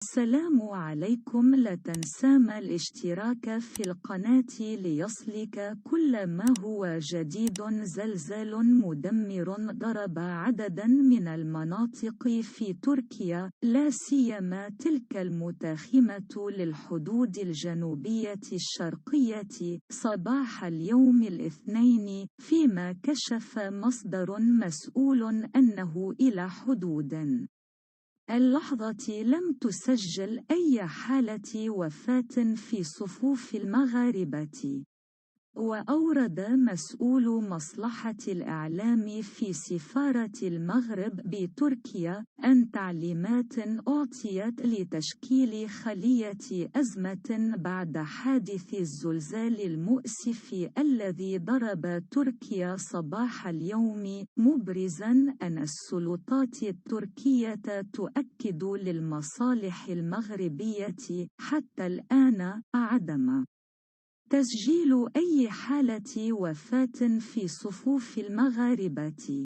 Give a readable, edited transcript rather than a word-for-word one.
السلام عليكم. لا تنسى الاشتراك في القناة ليصلك كل ما هو جديد. زلزال مدمر ضرب عددا من المناطق في تركيا، لا سيما تلك المتاخمة للحدود الجنوبية الشرقية صباح اليوم الاثنين، فيما كشف مصدر مسؤول أنه إلى حدود اللحظة لم تسجل أي حالة وفاة في صفوف المغاربة. وأورد مسؤول مصلحة الإعلام في سفارة المغرب بتركيا أن تعليمات أعطيت لتشكيل خلية أزمة بعد حادث الزلزال المؤسف الذي ضرب تركيا صباح اليوم، مبرزا أن السلطات التركية تؤكد للمصالح المغربية حتى الآن عدم تسجيل أي حالة وفاة في صفوف المغاربة.